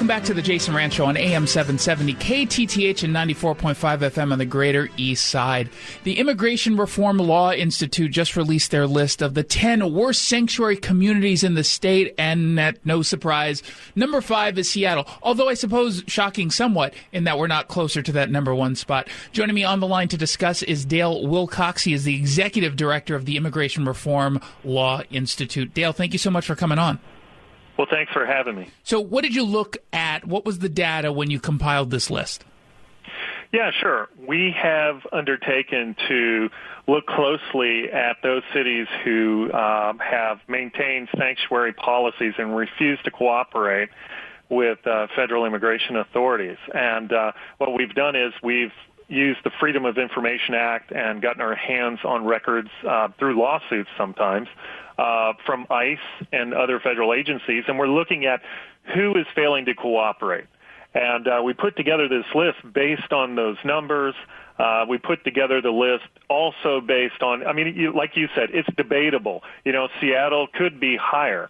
Welcome back to the Jason Rantz Show on AM 770, KTTH and 94.5 FM on the Greater East Side. The Immigration Reform Law Institute just released their list of the 10 worst sanctuary communities in the state, and at no surprise, number 5 is Seattle, although I suppose shocking somewhat in that we're not closer to that number 1 spot. Joining me on the line to discuss is Dale Wilcox. He is the Executive Director of the Immigration Reform Law Institute. Dale, thank you so much for coming on. Well, thanks for having me. So what did you look at? What was the data when you compiled this list? Yeah, sure. We have undertaken to look closely at those cities who have maintained sanctuary policies and refuse to cooperate with federal immigration authorities. And what we've done is we've used the Freedom of Information Act and gotten our hands on records through lawsuits sometimes from ICE and other federal agencies, and we're looking at who is failing to cooperate. And we put together this list based on those numbers. We put together the list also based on, like you said, it's debatable. Seattle could be higher.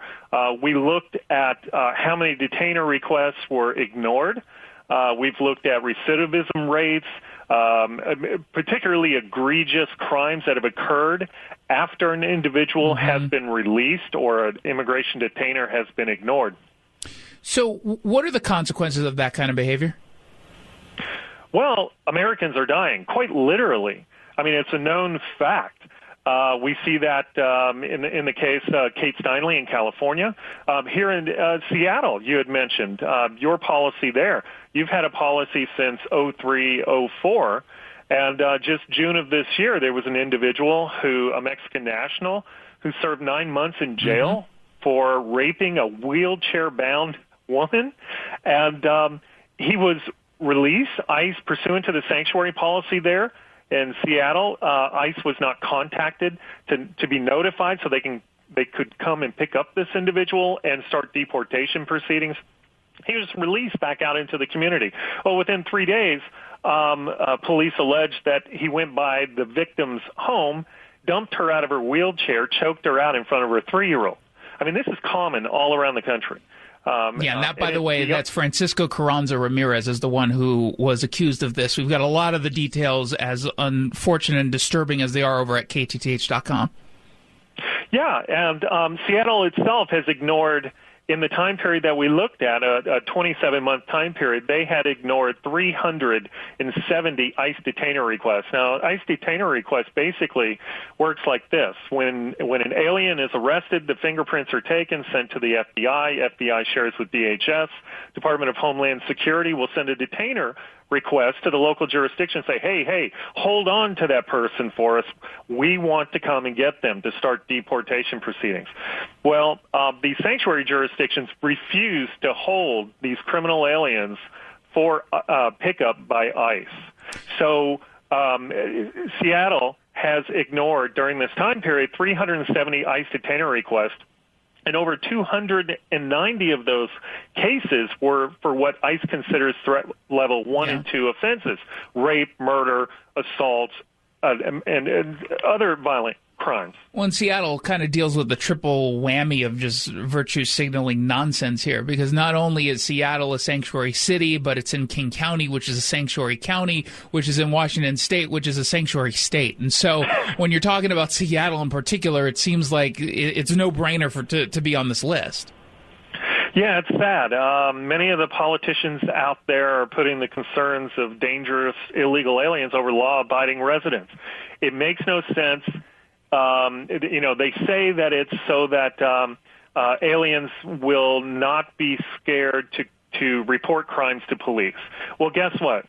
We looked at how many detainer requests were ignored. We've looked at recidivism rates, particularly egregious crimes that have occurred after an individual has been released or an immigration detainer has been ignored. So what are the consequences of that kind of behavior? Well, Americans are dying, quite literally. It's a known fact. We see that in the case Kate Steinle in California. Here in Seattle, you had mentioned your policy there. You've had a policy since 03-04, and just June of this year, there was an individual a Mexican national, who served 9 months in jail for raping a wheelchair-bound woman, and he was released, ICE, pursuant to the sanctuary policy there. In Seattle, ICE was not contacted to be notified so they could come and pick up this individual and start deportation proceedings. He was released back out into the community. Well, within 3 days, police alleged that he went by the victim's home, dumped her out of her wheelchair, choked her out in front of her 3-year-old. This is common all around the country. And that, by the way, that's Francisco Carranza Ramirez is the one who was accused of this. We've got a lot of the details, as unfortunate and disturbing as they are, over at KTTH.com. Yeah, and Seattle itself has ignored, in the time period that we looked at, a 27-month time period, they had ignored 370 ICE detainer requests. Now, ICE detainer request basically works like this. When an alien is arrested, the fingerprints are taken, sent to the FBI. FBI shares with DHS. Department of Homeland Security will send a detainer request to the local jurisdiction, say, hey, hold on to that person for us. We want to come and get them to start deportation proceedings. Well, these sanctuary jurisdictions refuse to hold these criminal aliens for pickup by ICE. So Seattle has ignored, during this time period, 370 ICE detainer requests. And over 290 of those cases were for what ICE considers threat level 1 and 2 offenses: rape, murder, assaults, and other violent crimes. Well, and Seattle kind of deals with the triple whammy of just virtue signaling nonsense here, because not only is Seattle a sanctuary city, but it's in King County, which is a sanctuary county, which is in Washington State, which is a sanctuary state. And so when you're talking about Seattle in particular, it seems like it's a no-brainer to be on this list. Yeah, it's sad. Many of the politicians out there are putting the concerns of dangerous illegal aliens over law-abiding residents. It makes no sense. They say that it's so that aliens will not be scared to report crimes to police. Well, guess what?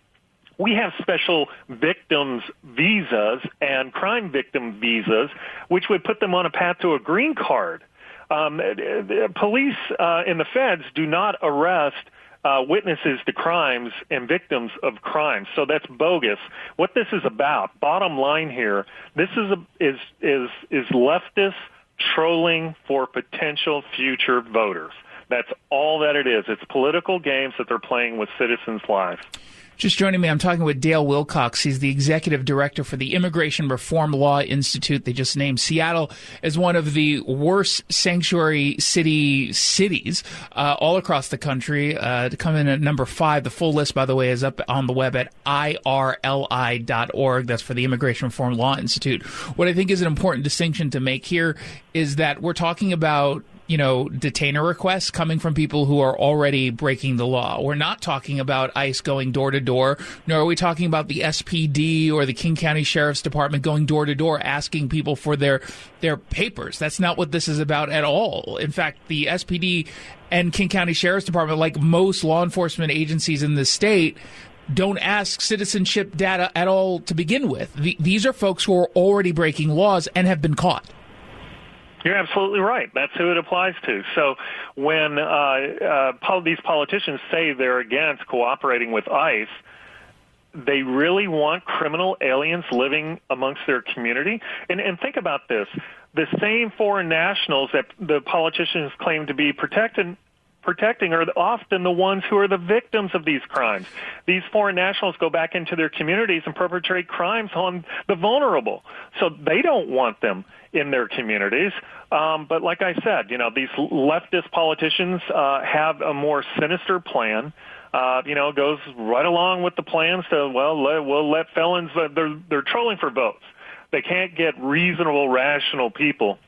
We have special victims visas and crime victim visas, which would put them on a path to a green card. Police and the feds do not arrest witnesses to crimes and victims of crimes. So that's bogus. What this is about, bottom line here, this is leftist trolling for potential future voters. That's all that it is. It's political games that they're playing with citizens' lives. Just joining me, I'm talking with Dale Wilcox. He's the executive director for the Immigration Reform Law Institute. They just named Seattle as one of the worst sanctuary cities all across the country, to come in at number 5. The full list, by the way, is up on the web at IRLI.org. That's for the Immigration Reform Law Institute. What I think is an important distinction to make here is that we're talking about detainer requests coming from people who are already breaking the law. We're not talking about ICE going door to door, nor are we talking about the SPD or the King County Sheriff's Department going door to door asking people for their papers. That's not what this is about at all. In fact, the SPD and King County Sheriff's Department, like most law enforcement agencies in the state, don't ask citizenship data at all to begin with. These are folks who are already breaking laws and have been caught. You're absolutely right. That's who it applies to. So when these politicians say they're against cooperating with ICE, they really want criminal aliens living amongst their community? And think about this. The same foreign nationals that the politicians claim to be protecting are often the ones who are the victims of these crimes. These foreign nationals go back into their communities and perpetrate crimes on the vulnerable. So they don't want them in their communities. But like I said, these leftist politicians have a more sinister plan. Goes right along with the plans to, we'll let felons, they're trolling for votes. They can't get reasonable, rational people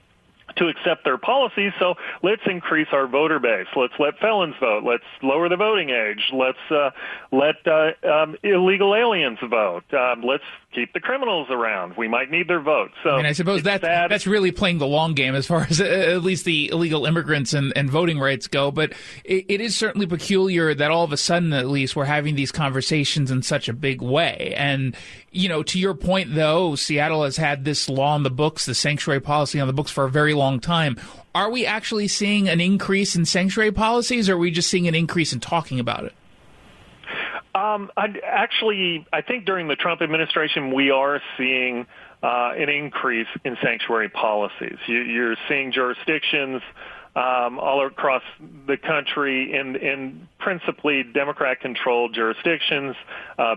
to accept their policies, so let's increase our voter base. Let's let felons vote. Let's lower the voting age. Let's let illegal aliens vote. Let's keep the criminals around. We might need their vote. So I suppose that's really playing the long game as far as at least the illegal immigrants and voting rights go. But it is certainly peculiar that all of a sudden, at least, we're having these conversations in such a big way. And, to your point, though, Seattle has had this law on the books, the sanctuary policy on the books for a very long time. Are we actually seeing an increase in sanctuary policies, or are we just seeing an increase in talking about it? I think during the Trump administration, we are seeing an increase in sanctuary policies. You're seeing jurisdictions all across the country in principally Democrat-controlled jurisdictions,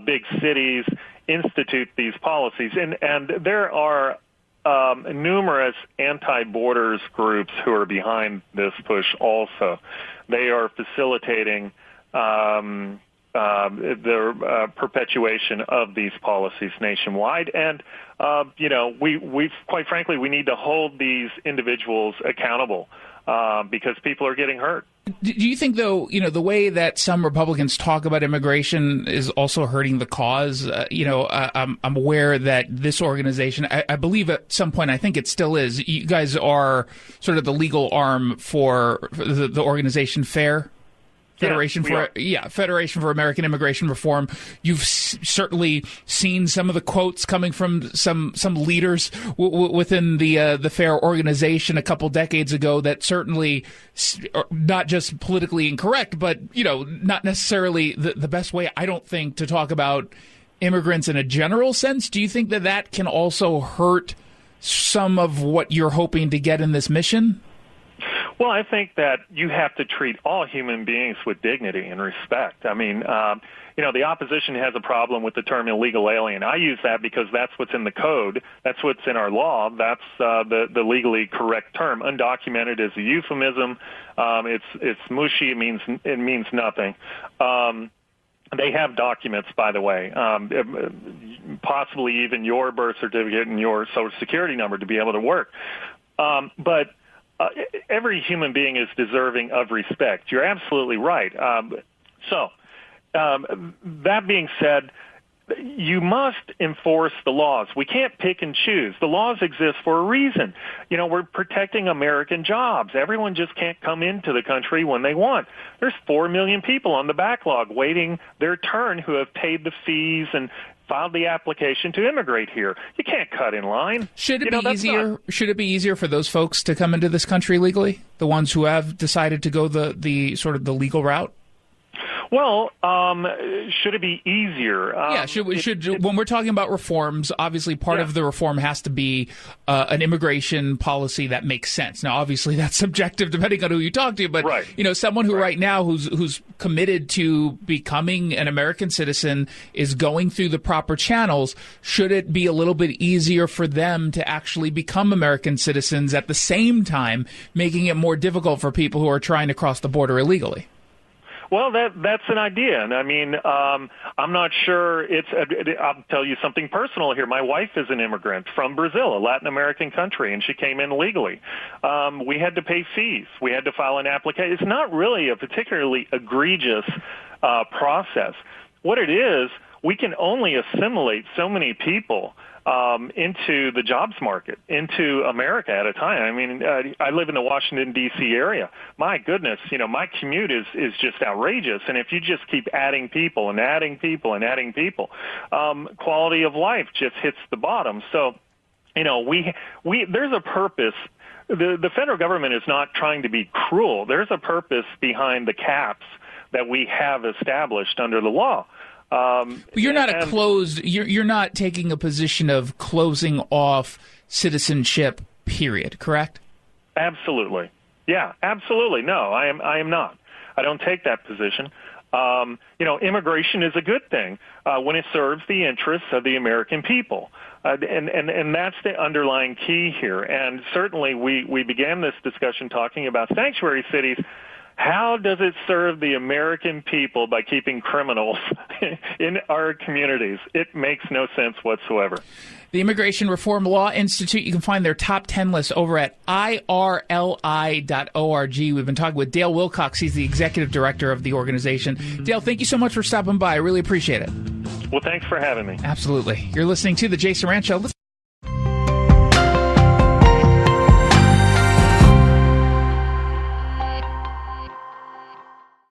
big cities, institute these policies. And there are numerous anti-borders groups who are behind this push also. They are facilitating the perpetuation of these policies nationwide. And, we quite frankly, we need to hold these individuals accountable because people are getting hurt. Do you think, though, the way that some Republicans talk about immigration is also hurting the cause? I'm aware that this organization, I believe at some point, I think it still is, you guys are sort of the legal arm for the organization FAIR? Federation for American Immigration Reform. You've certainly seen some of the quotes coming from some leaders within the FAIR organization a couple decades ago that certainly not just politically incorrect, but not necessarily the best way, I don't think, to talk about immigrants in a general sense. Do you think that can also hurt some of what you're hoping to get in this mission? Well, I think that you have to treat all human beings with dignity and respect. I mean, the opposition has a problem with the term illegal alien. I use that because that's what's in the code. That's what's in our law. That's the legally correct term. Undocumented is a euphemism. It's mushy. It means nothing. They have documents, by the way, possibly even your birth certificate and your Social Security number to be able to work. But every human being is deserving of respect. You're absolutely right. That being said, you must enforce the laws. We can't pick and choose. The laws exist for a reason. We're protecting American jobs. Everyone just can't come into the country when they want. There's 4 million people on the backlog waiting their turn who have paid the fees and filed the application to immigrate here. You can't cut in line. Should it be easier? Should it be easier for those folks to come into this country legally? The ones who have decided to go the sort of the legal route? Well, should it be easier? When we're talking about reforms, obviously part of the reform has to be an immigration policy that makes sense. Now, obviously that's subjective depending on who you talk to, but someone who right now who's committed to becoming an American citizen is going through the proper channels. Should it be a little bit easier for them to actually become American citizens at the same time, making it more difficult for people who are trying to cross the border illegally? Well, that's an idea. And I mean, I'm not sure I'll tell you something personal here. My wife is an immigrant from Brazil, a Latin American country, and she came in legally. We had to pay fees. We had to file an application. It's not really a particularly egregious process. What it is, we can only assimilate so many people into the jobs market, into America at a time. I mean, I live in the Washington, D.C. area. My goodness, my commute is just outrageous. And if you just keep adding people and adding people and adding people, quality of life just hits the bottom. So, there's a purpose. The federal government is not trying to be cruel. There's a purpose behind the caps that we have established under the law. But you're not you're not taking a position of closing off citizenship, period, correct? Absolutely. Yeah, absolutely. No, I am not. I don't take that position. Immigration is a good thing when it serves the interests of the American people. And that's the underlying key here. And certainly we began this discussion talking about sanctuary cities. How does it serve the American people by keeping criminals in our communities? It makes no sense whatsoever. The Immigration Reform Law Institute, you can find their top 10 list over at IRLI.org. We've been talking with Dale Wilcox. He's the executive director of the organization. Dale, thank you so much for stopping by. I really appreciate it. Well, thanks for having me. Absolutely. You're listening to The Jason Rantz Show.